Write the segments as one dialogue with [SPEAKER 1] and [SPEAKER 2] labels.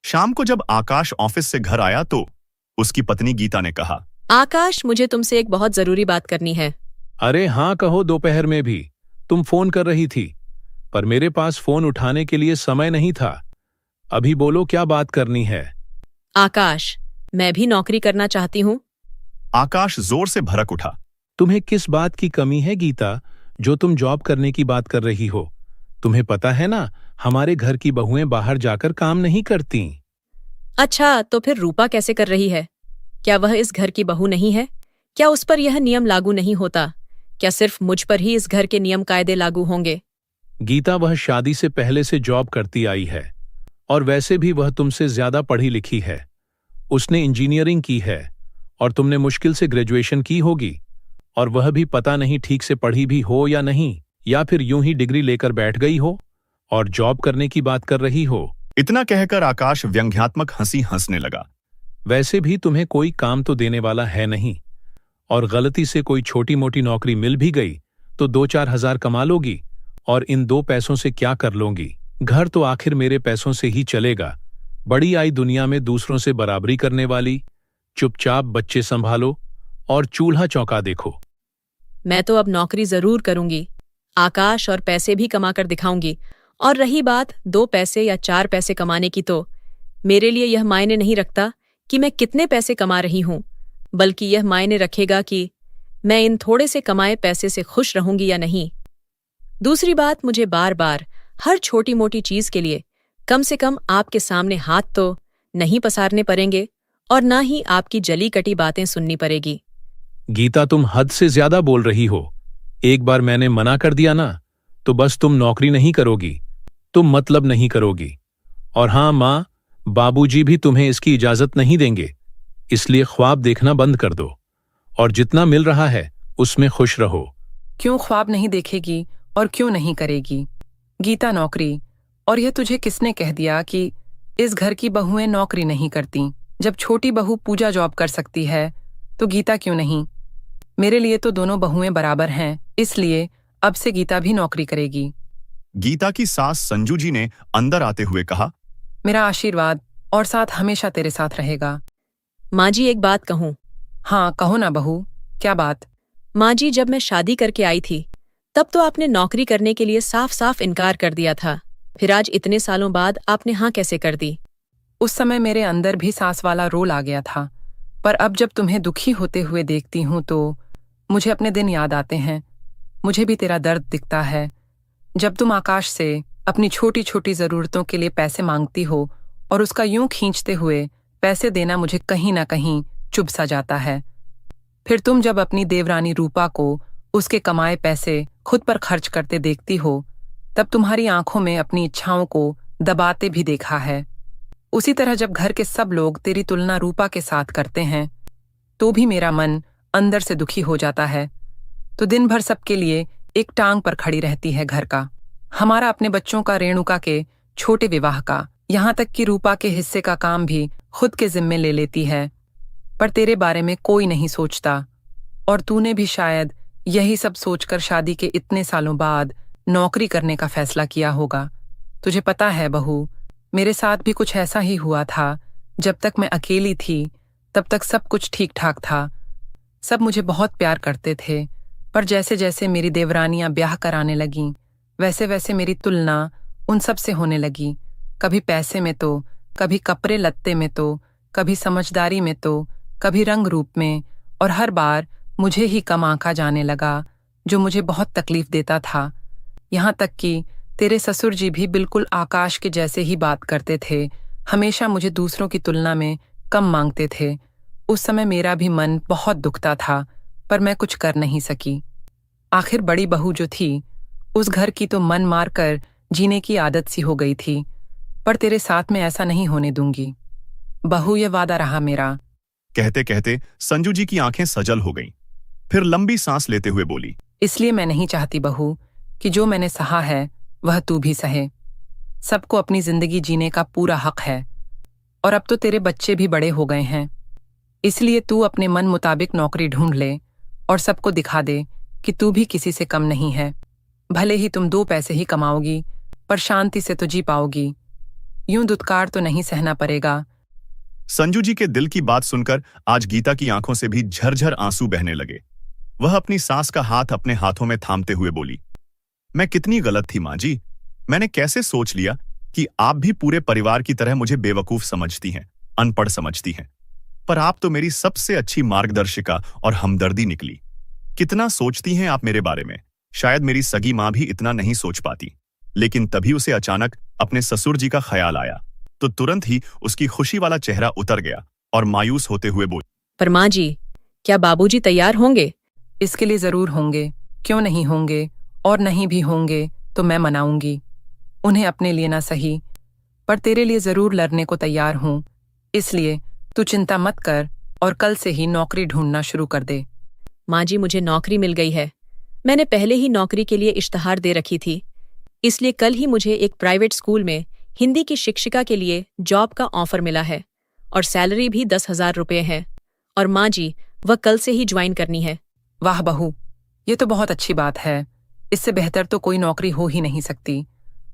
[SPEAKER 1] शाम को जब आकाश ऑफिस से घर आया तो उसकी पत्नी गीता ने कहा,
[SPEAKER 2] आकाश, मुझे तुमसे एक बहुत जरूरी बात करनी है।
[SPEAKER 3] अरे हाँ कहो, दोपहर में भी तुम फोन कर रही थी, पर मेरे पास फोन उठाने के लिए समय नहीं था। अभी बोलो, क्या बात करनी है?
[SPEAKER 2] आकाश, मैं भी नौकरी करना चाहती हूँ।
[SPEAKER 1] आकाश जोर से भड़क उठा।
[SPEAKER 3] तुम्हें किस बात की कमी है गीता, जो तुम जॉब करने की बात कर रही हो? तुम्हें पता है ना, हमारे घर की बहुएं बाहर जाकर काम नहीं करती।
[SPEAKER 2] अच्छा, तो फिर रूपा कैसे कर रही है? क्या वह इस घर की बहू नहीं है? क्या उस पर यह नियम लागू नहीं होता? क्या सिर्फ मुझ पर ही इस घर के नियम कायदे लागू होंगे?
[SPEAKER 3] गीता, वह शादी से पहले से जॉब करती आई है, और वैसे भी वह तुमसे ज्यादा पढ़ी लिखी है। उसने इंजीनियरिंग की है और तुमने मुश्किल से ग्रेजुएशन की होगी, और वह भी पता नहीं ठीक से पढ़ी भी हो या नहीं, या फिर यूं ही डिग्री लेकर बैठ गई हो और जॉब करने की बात कर रही हो।
[SPEAKER 1] इतना कहकर आकाश व्यंग्यात्मक हंसी हंसने लगा।
[SPEAKER 3] वैसे भी तुम्हें कोई काम तो देने वाला है नहीं, और गलती से कोई छोटी मोटी नौकरी मिल भी गई तो 2-4 हजार कमा लोगी, और इन 2 पैसों से क्या कर लोगी? घर तो आखिर मेरे पैसों से ही चलेगा। बड़ी आई दुनिया में दूसरों से बराबरी करने वाली। चुपचाप बच्चे संभालो और चूल्हा चौका देखो।
[SPEAKER 2] मैं तो अब नौकरी जरूर करूंगी आकाश, और पैसे भी कमाकर दिखाऊंगी। और रही बात 2 पैसे या 4 पैसे कमाने की, तो मेरे लिए यह मायने नहीं रखता कि मैं कितने पैसे कमा रही हूं, बल्कि यह मायने रखेगा कि मैं इन थोड़े से कमाए पैसे से खुश रहूंगी या नहीं। दूसरी बात, मुझे बार बार हर छोटी मोटी चीज के लिए कम से कम आपके सामने हाथ तो नहीं पसारने पड़ेंगे, और ना ही आपकी जली कटी बातें सुननी पड़ेगी।
[SPEAKER 3] गीता, तुम हद से ज्यादा बोल रही हो। एक बार मैंने मना कर दिया ना, तो बस तुम नौकरी नहीं करोगी, तुम मतलब नहीं करोगी। और हाँ माँ, बाबूजी भी तुम्हें इसकी इजाजत नहीं देंगे, इसलिए ख्वाब देखना बंद कर दो, और जितना मिल रहा है उसमें खुश रहो।
[SPEAKER 4] क्यों ख्वाब नहीं देखेगी और क्यों नहीं करेगी? गीता नौकरी, और यह तुझे किसने कह दिया कि इस घर की बहुएं नौकरी नहीं करती? जब छोटी बहू पूजा जॉब कर सकती है तो गीता क्यों नहीं? मेरे लिए तो दोनों बहुएं बराबर हैं, इसलिए अब से गीता भी नौकरी करेगी।
[SPEAKER 1] गीता की सास संजू जी ने अंदर आते हुए कहा,
[SPEAKER 4] मेरा आशीर्वाद और साथ हमेशा तेरे साथ रहेगा।
[SPEAKER 2] माँ जी, एक बात कहूँ?
[SPEAKER 4] हाँ कहो ना बहू, क्या बात?
[SPEAKER 2] माँ जी, जब मैं शादी करके आई थी तब तो आपने नौकरी करने के लिए साफ साफ इनकार कर दिया था, फिर आज इतने सालों बाद आपने हाँ कैसे कर दी?
[SPEAKER 4] उस समय मेरे अंदर भी सास वाला रोल आ गया था, पर अब जब तुम्हें दुखी होते हुए देखती हूं तो मुझे अपने दिन याद आते हैं। मुझे भी तेरा दर्द दिखता है। जब तुम आकाश से अपनी छोटी छोटी जरूरतों के लिए पैसे मांगती हो और उसका यूं खींचते हुए पैसे देना मुझे कहीं ना कहीं चुभ सा जाता है। फिर तुम जब अपनी देवरानी रूपा को उसके कमाए पैसे खुद पर खर्च करते देखती हो, तब तुम्हारी आंखों में अपनी इच्छाओं को दबाते भी देखा है। उसी तरह जब घर के सब लोग तेरी तुलना रूपा के साथ करते हैं तो भी मेरा मन अंदर से दुखी हो जाता है। तो दिन भर सबके लिए एक टांग पर खड़ी रहती है घर का, हमारा अपने बच्चों का, रेणुका के छोटे विवाह का, यहाँ तक कि रूपा के हिस्से का काम भी खुद के जिम्मे ले लेती है। पर तेरे बारे में कोई नहीं सोचता, और तूने भी शायद यही सब सोचकर शादी के इतने सालों बाद नौकरी करने का फैसला किया होगा। तुझे पता है बहू, मेरे साथ भी कुछ ऐसा ही हुआ था। जब तक मैं अकेली थी तब तक सब कुछ ठीक ठाक था, सब मुझे बहुत प्यार करते थे। पर जैसे जैसे मेरी देवरानियां ब्याह कराने लगीं, वैसे वैसे मेरी तुलना उन सब से होने लगी। कभी पैसे में तो, कभी कपड़े लत्ते में तो, कभी समझदारी में तो, कभी रंग रूप में, और हर बार मुझे ही कम आंका जाने लगा, जो मुझे बहुत तकलीफ देता था। यहाँ तक कि तेरे ससुर जी भी बिल्कुल आकाश के जैसे ही बात करते थे, हमेशा मुझे दूसरों की तुलना में कम मांगते थे। उस समय मेरा भी मन बहुत दुखता था, पर मैं कुछ कर नहीं सकी। आखिर बड़ी बहू जो थी, उस घर की तो मन मार कर जीने की आदत सी हो गई थी। पर तेरे साथ में ऐसा नहीं होने दूंगी बहू, ये वादा रहा मेरा।
[SPEAKER 1] कहते कहते संजू जी की आंखें सजल हो गईं। फिर लंबी सांस लेते हुए बोली,
[SPEAKER 4] इसलिए मैं नहीं चाहती बहू कि जो मैंने सहा है वह तू भी सहे। सबको अपनी जिंदगी जीने का पूरा हक है, और अब तो तेरे बच्चे भी बड़े हो गए हैं, इसलिए तू अपने मन मुताबिक नौकरी ढूंढ ले और सबको दिखा दे कि तू भी किसी से कम नहीं है। भले ही तुम 2 पैसे ही कमाओगी, पर शांति से तो जी पाओगी। यूं दुत्कार तो नहीं सहना पड़ेगा।
[SPEAKER 1] संजू जी के दिल की बात सुनकर आज गीता की आंखों से भी झरझर आंसू बहने लगे। वह अपनी सास का हाथ अपने हाथों में थामते हुए बोली, मैं कितनी गलत थी मां जी। मैंने कैसे सोच लिया कि आप भी पूरे परिवार की तरह मुझे बेवकूफ समझती हैं, अनपढ़ समझती हैं। पर आप तो मेरी सबसे अच्छी मार्गदर्शिका और हमदर्दी निकली। कितना सोचती हैं आप मेरे बारे में। शायद मेरी सगी मां भी इतना नहीं सोच पाती। लेकिन तभी उसे अचानक अपने ससुर जी का ख्याल आया तो तुरंत ही उसकी खुशी वाला चेहरा उतर गया और मायूस होते हुए बोली,
[SPEAKER 2] पर माँ जी, क्या बाबूजी तैयार होंगे?
[SPEAKER 4] इसके लिए जरूर होंगे, क्यों नहीं होंगे, और नहीं भी होंगे तो मैं मनाऊंगी। उन्हें अपने लिए ना सही, पर तेरे लिए जरूर लड़ने को तैयार हूं। इसलिए तू चिंता मत कर और कल से ही नौकरी ढूंढना शुरू कर दे।
[SPEAKER 2] माँ जी, मुझे नौकरी मिल गई है। मैंने पहले ही नौकरी के लिए इश्तहार दे रखी थी। इसलिए कल ही मुझे एक प्राइवेट स्कूल में हिंदी की शिक्षिका के लिए जॉब का ऑफर मिला है और सैलरी भी 10,000 रुपये है। और माँ जी, वह कल से ही ज्वाइन करनी है।
[SPEAKER 4] वाह बहू, ये तो बहुत अच्छी बात है। इससे बेहतर तो कोई नौकरी हो ही नहीं सकती।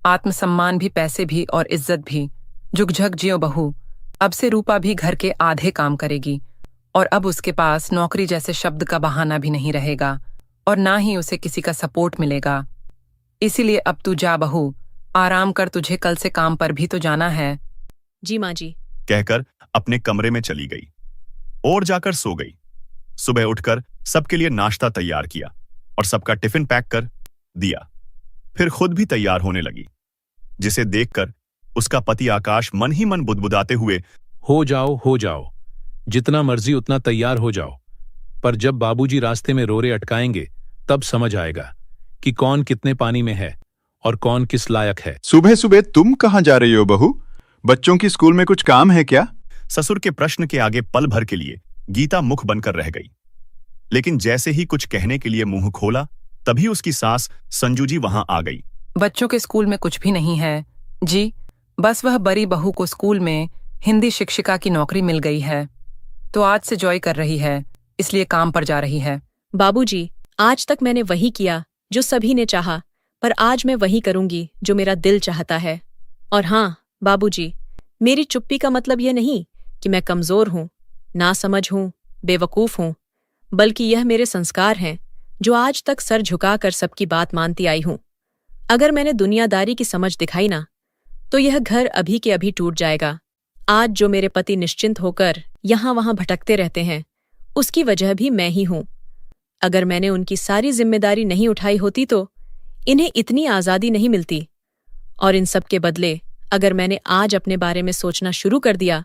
[SPEAKER 4] आत्मसम्मान भी, पैसे भी और इज्जत भी। झुकझक जियो बहू। अब से रूपा भी घर के आधे काम करेगी और अब उसके पास नौकरी जैसे शब्द का बहाना भी नहीं रहेगा और ना ही उसे किसी का सपोर्ट मिलेगा। इसीलिए अब तू जा बहू, आराम कर, तुझे कल से काम पर भी तो जाना है।
[SPEAKER 2] जी माँ जी।
[SPEAKER 1] कहकर अपने कमरे में चली गई और जाकर सो गई। सुबह उठकर सबके लिए नाश्ता तैयार किया और सबका टिफिन पैक कर दिया। फिर खुद भी तैयार होने लगी, जिसे देखकर उसका पति आकाश मन ही मन बुदबुदाते हुए,
[SPEAKER 3] हो जाओ, जितना मर्जी उतना तैयार हो जाओ। पर जब बाबूजी रास्ते में रोरे अटकाएंगे तब समझ आएगा कि कौन कितने पानी में है और कौन किस लायक है।
[SPEAKER 5] सुबह सुबह तुम कहाँ जा रही हो बहू? बच्चों की स्कूल में कुछ काम है क्या?
[SPEAKER 1] ससुर के प्रश्न के आगे पल भर के लिए गीता मुख बनकर रह गई। लेकिन जैसे ही कुछ कहने के लिए मुंह खोला तभी उसकी सास संजू जी वहां आ गई।
[SPEAKER 4] बच्चों के स्कूल में कुछ भी नहीं है जी, बस वह बड़ी बहू को स्कूल में हिंदी शिक्षिका की नौकरी मिल गई है तो आज से जॉय कर रही है, इसलिए काम पर जा रही है।
[SPEAKER 2] बाबूजी, आज तक मैंने वही किया जो सभी ने चाहा, पर आज मैं वही करूंगी जो मेरा दिल चाहता है। और हाँ बाबूजी, मेरी चुप्पी का मतलब यह नहीं कि मैं कमजोर हूं, नासमझ हूं, बेवकूफ हूं, बल्कि यह मेरे संस्कार हैं जो आज तक सर झुकाकर सबकी बात मानती आई हूं। अगर मैंने दुनियादारी की समझ दिखाई ना, तो यह घर अभी के अभी टूट जाएगा। आज जो मेरे पति निश्चिंत होकर यहां वहां भटकते रहते हैं, उसकी वजह भी मैं ही हूं। अगर मैंने उनकी सारी जिम्मेदारी नहीं उठाई होती तो इन्हें इतनी आज़ादी नहीं मिलती। और इन सब के बदले अगर मैंने आज अपने बारे में सोचना शुरू कर दिया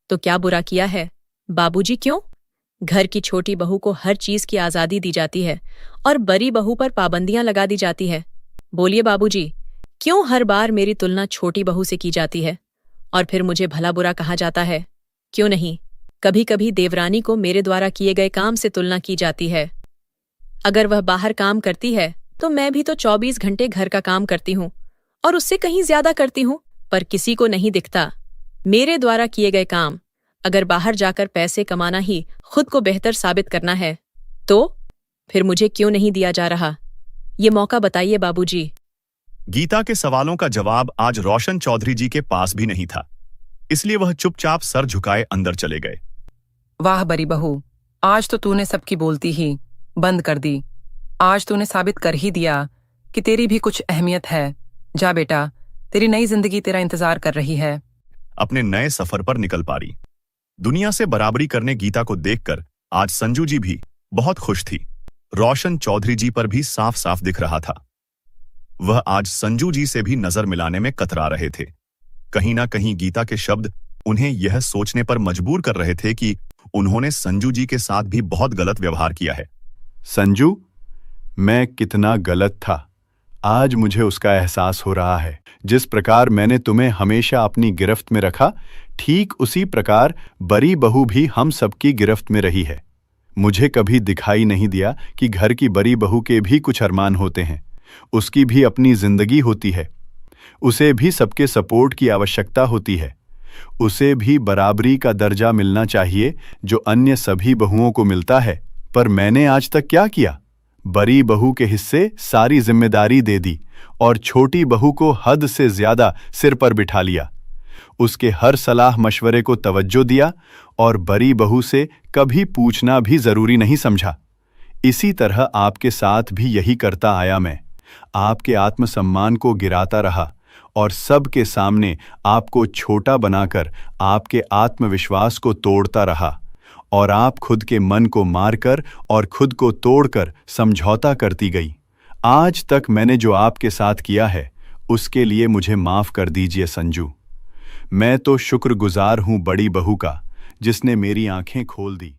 [SPEAKER 2] तो क्या बुरा किया है बाबूजी? क्यों? घर की छोटी बहू को हर चीज की आज़ादी दी जाती है और बड़ी बहू पर पाबंदियां लगा दी जाती है। बोलिए बाबूजी, क्यों हर बार मेरी तुलना छोटी बहू से की जाती है और फिर मुझे भला बुरा कहा जाता है? क्यों नहीं, कभी कभी देवरानी को मेरे द्वारा किए गए काम से तुलना की जाती है। अगर वह बाहर काम करती है तो मैं भी तो 24 घंटे घर का काम करती हूँ और उससे कहीं ज्यादा करती हूँ, पर किसी को नहीं दिखता मेरे द्वारा किए गए काम। अगर बाहर जाकर पैसे कमाना ही खुद को बेहतर साबित करना है तो फिर मुझे क्यों नहीं दिया जा रहा? ये मौका बताइए बाबूजी।
[SPEAKER 1] गीता के सवालों का जवाब आज रोशन चौधरी जी के पास भी नहीं था, इसलिए वह चुपचाप सर झुकाए अंदर चले गए।
[SPEAKER 4] वाह बड़ी बहू, आज तो तूने सबकी बोलती ही बंद कर दी। आज तूने साबित कर ही दिया कि तेरी भी कुछ अहमियत है। जा बेटा, तेरी नई जिंदगी तेरा इंतजार कर रही है।
[SPEAKER 1] अपने नए सफर पर निकल पारी। दुनिया से बराबरी करने गीता को देखकर आज संजू जी भी बहुत खुश थी। रोशन चौधरी जी पर भी साफ साफ दिख रहा था। वह आज संजू जी से भी नजर मिलाने में कतरा रहे थे। कहीं ना कहीं गीता के शब्द उन्हें यह सोचने पर मजबूर कर रहे थे कि उन्होंने संजू जी के साथ भी बहुत गलत व्यवहार किया है।
[SPEAKER 5] संजू, मैं कितना गलत था, आज मुझे उसका एहसास हो रहा है। जिस प्रकार मैंने तुम्हें हमेशा अपनी गिरफ्त में रखा, ठीक उसी प्रकार बड़ी बहू भी हम सबकी गिरफ्त में रही है। मुझे कभी दिखाई नहीं दिया कि घर की बड़ी बहू के भी कुछ अरमान होते हैं, उसकी भी अपनी जिंदगी होती है, उसे भी सबके सपोर्ट की आवश्यकता होती है, उसे भी बराबरी का दर्जा मिलना चाहिए जो अन्य सभी बहुओं को मिलता है। पर मैंने आज तक क्या किया? बड़ी बहू के हिस्से सारी जिम्मेदारी दे दी और छोटी बहू को हद से ज्यादा सिर पर बिठा लिया। उसके हर सलाह मशवरे को तवज्जो दिया और बड़ी बहू से कभी पूछना भी जरूरी नहीं समझा। इसी तरह आपके साथ भी यही करता आया मैं। आपके आत्मसम्मान को गिराता रहा और सबके सामने आपको छोटा बनाकर आपके आत्मविश्वास को तोड़ता रहा, और आप खुद के मन को मारकर और खुद को तोड़कर समझौता करती गई। आज तक मैंने जो आपके साथ किया है उसके लिए मुझे माफ कर दीजिए संजू। मैं तो शुक्रगुजार हूं बड़ी बहू का, जिसने मेरी आंखें खोल दी।